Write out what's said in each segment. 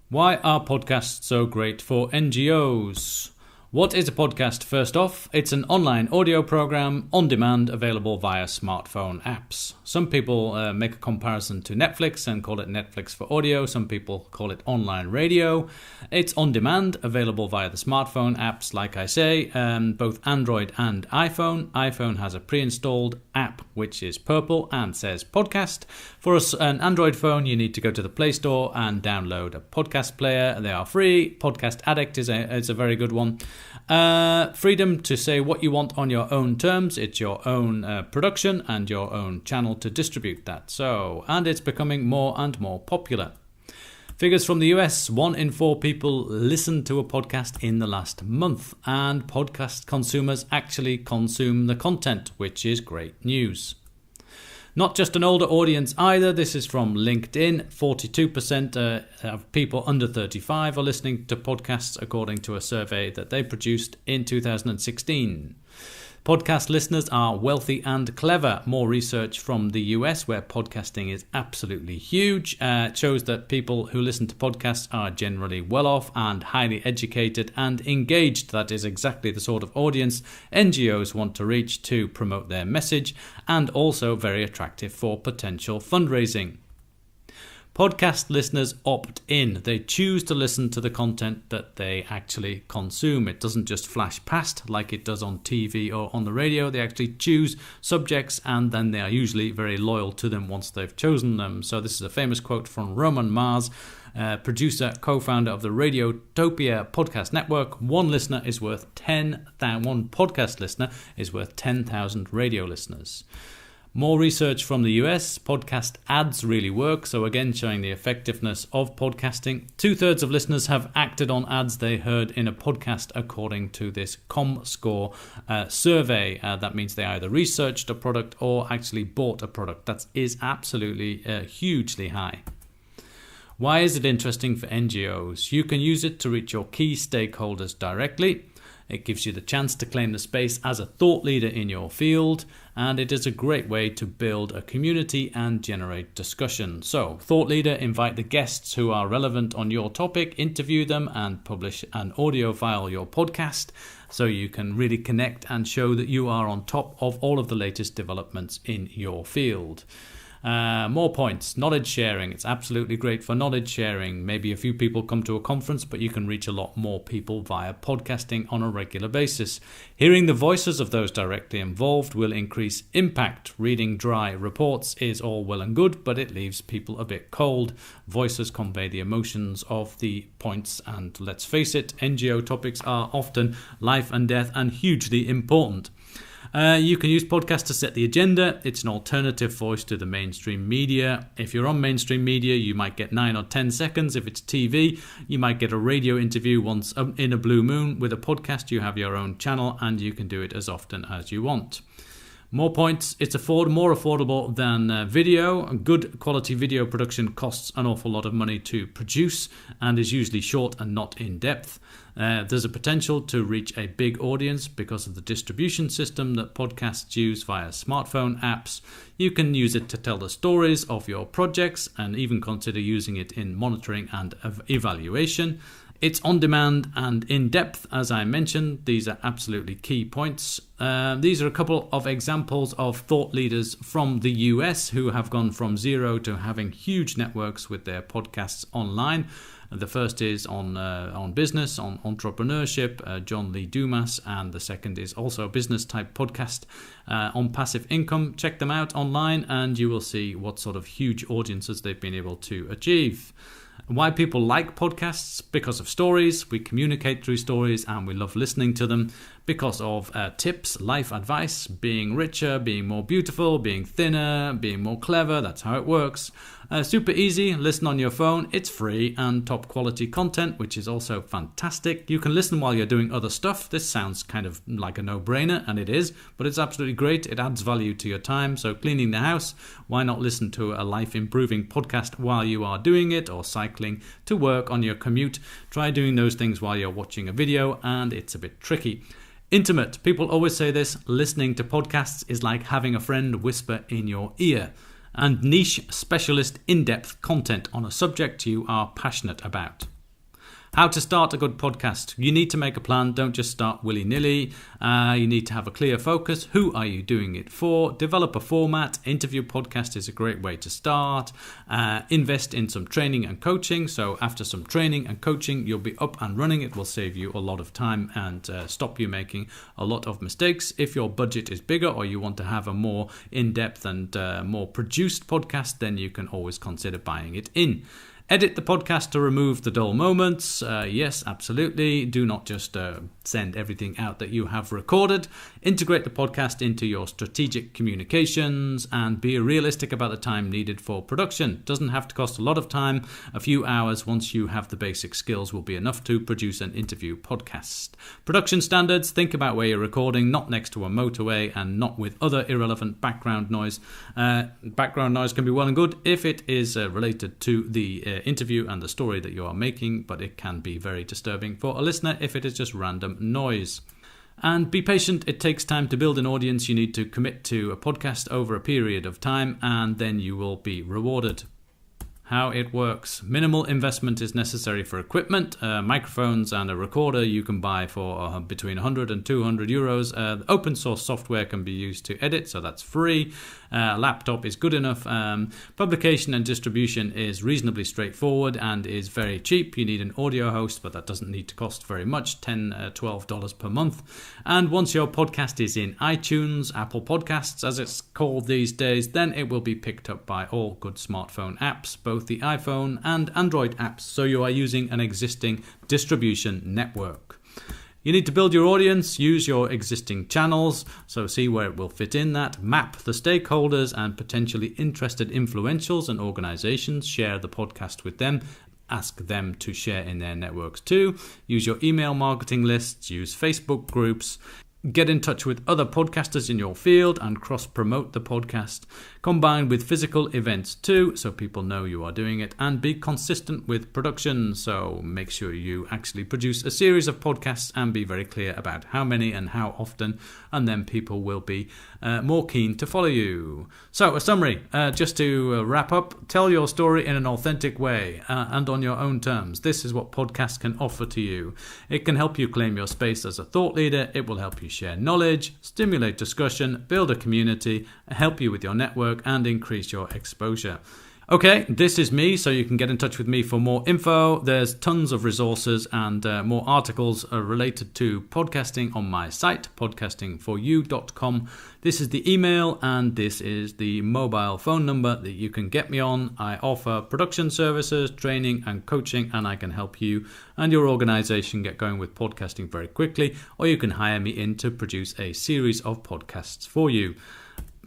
Why are podcasts so great for NGOs? What is a podcast? First off, it's an online audio program on demand available via smartphone apps. Some people make a comparison to Netflix and call it Netflix for audio. Some people call it online radio. It's on demand, available via the smartphone apps, like I say, both Android and iPhone. iPhone has a pre-installed app which is purple and says podcast. For an Android phone, you need to go to the Play Store and download a podcast player. They are free. Podcast Addict is a very good one. Freedom to say what you want on your own terms. It's your own production and your own channel to distribute that. And it's becoming more and more popular. Figures from the US, 1 in 4 people listened to a podcast in the last month, and podcast consumers actually consume the content, which is great news. Not just an older audience either. This is from LinkedIn. 42% of people under 35 are listening to podcasts, according to a survey that they produced in 2016. Podcast listeners are wealthy and clever. More research from the US, where podcasting is absolutely huge, shows that people who listen to podcasts are generally well off and highly educated and engaged. That is exactly the sort of audience NGOs want to reach to promote their message, and also very attractive for potential fundraising. Podcast listeners opt in. They choose to listen to the content that they actually consume. It doesn't just flash past like it does on TV or on the radio. They actually choose subjects, and then they are usually very loyal to them once they've chosen them. So this is a famous quote from Roman Mars, producer, co-founder of the Radiotopia podcast network. One podcast listener is worth 10,000 radio listeners. More research from the US, podcast ads really work, so again showing the effectiveness of podcasting. 2/3 of listeners have acted on ads they heard in a podcast, according to this ComScore survey. That means they either researched a product or actually bought a product. That is absolutely hugely high. Why is it interesting for NGOs? You can use it to reach your key stakeholders directly. It gives you the chance to claim the space as a thought leader in your field, and it is a great way to build a community and generate discussion. So, thought leader, invite the guests who are relevant on your topic, interview them, and publish an audio file your podcast, so you can really connect and show that you are on top of all of the latest developments in your field. More points. Knowledge sharing. It's absolutely great for knowledge sharing. Maybe a few people come to a conference, but you can reach a lot more people via podcasting on a regular basis. Hearing the voices of those directly involved will increase impact. Reading dry reports is all well and good, but it leaves people a bit cold. Voices convey the emotions of the points, and let's face it, NGO topics are often life and death and hugely important. You can use podcasts to set the agenda. It's an alternative voice to the mainstream media. If you're on mainstream media, you might get 9 or 10 seconds. If it's TV, you might get a radio interview once in a blue moon. With a podcast, you have your own channel and you can do it as often as you want. More points. It's more affordable than video. Good quality video production costs an awful lot of money to produce and is usually short and not in depth. There's a potential to reach a big audience because of the distribution system that podcasts use via smartphone apps. You can use it to tell the stories of your projects and even consider using it in monitoring and evaluation. It's on demand and in depth, as I mentioned. These are absolutely key points. These are a couple of examples of thought leaders from the US who have gone from zero to having huge networks with their podcasts online. The first is on business, on entrepreneurship, John Lee Dumas, and the second is also a business-type podcast on passive income. Check them out online and you will see what sort of huge audiences they've been able to achieve. Why people like podcasts? Because of stories. We communicate through stories and we love listening to them. Because of tips, life advice, being richer, being more beautiful, being thinner, being more clever. That's how it works. Super easy. Listen on your phone. It's free and top quality content, which is also fantastic. You can listen while you're doing other stuff. This sounds kind of like a no-brainer, and it is, but it's absolutely great. It adds value to your time. So cleaning the house, why not listen to a life-improving podcast while you are doing it, or cycling to work on your commute? Try doing those things while you're watching a video, and it's a bit tricky. Intimate. People always say this. Listening to podcasts is like having a friend whisper in your ear. And niche, specialist, in-depth content on a subject you are passionate about. How to start a good podcast. You need to make a plan. Don't just start willy-nilly. You need to have a clear focus. Who are you doing it for? Develop a format. Interview podcast is a great way to start. Invest in some training and coaching. So after some training and coaching, you'll be up and running. It will save you a lot of time and stop you making a lot of mistakes. If your budget is bigger or you want to have a more in-depth and more produced podcast, then you can always consider buying it in. Edit the podcast to remove the dull moments. Yes, absolutely. Do not just send everything out that you have recorded. Integrate the podcast into your strategic communications and be realistic about the time needed for production. Doesn't have to cost a lot of time. A few hours once you have the basic skills will be enough to produce an interview podcast. Production standards. Think about where you're recording, not next to a motorway and not with other irrelevant background noise. Background noise can be well and good if it is related to the interview and the story that you are making, but it can be very disturbing for a listener if it is just random noise. And be patient. It takes time to build an audience. You need to commit to a podcast over a period of time, and then you will be rewarded. How it works. Minimal investment is necessary for equipment. Microphones and a recorder you can buy for between 100 and 200 euros. Open source software can be used to edit, so that's free. Laptop is good enough. Publication and distribution is reasonably straightforward and is very cheap. You need an audio host, but that doesn't need to cost very much, $10, $12 per month. And once your podcast is in iTunes, Apple Podcasts as it's called these days, then it will be picked up by all good smartphone apps, both the iPhone and Android apps, so you are using an existing distribution network. You need to build your audience, use your existing channels, so see where it will fit in that, map the stakeholders and potentially interested influentials and organizations, share the podcast with them, ask them to share in their networks too, use your email marketing lists, use Facebook groups, get in touch with other podcasters in your field and cross-promote the podcast. Combine with physical events too, so people know you are doing it, and be consistent with production. So make sure you actually produce a series of podcasts and be very clear about how many and how often, and then people will be more keen to follow you. So a summary, just to wrap up, tell your story in an authentic way and on your own terms. This is what podcasts can offer to you. It can help you claim your space as a thought leader. It will help you share knowledge, stimulate discussion, build a community, help you with your network, and increase your exposure. Okay, this is me, so you can get in touch with me for more info. There's tons of resources and more articles related to podcasting on my site, podcastingforyou.com. This is the email and this is the mobile phone number that you can get me on. I offer production services, training and coaching, and I can help you and your organization get going with podcasting very quickly, or you can hire me in to produce a series of podcasts for you.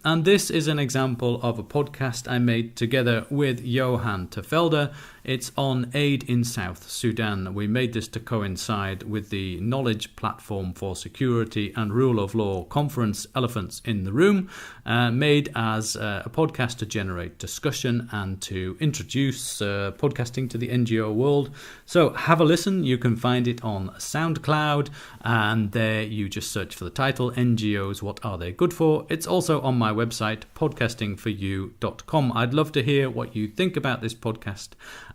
And this is an example of a podcast I made together with Johan Tefelde. It's on aid in South Sudan. We made this to coincide with the Knowledge Platform for Security and Rule of Law conference, Elephants in the Room, made as a podcast to generate discussion and to introduce podcasting to the NGO world. So have a listen. You can find it on SoundCloud, and there you just search for the title, NGOs, What Are They Good For? It's also on my website, podcastingforyou.com. I'd love to hear what you think about this podcast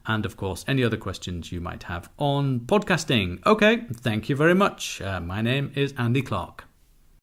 and, of course, any other questions you might have on podcasting. Okay, thank you very much. My name is Andy Clark.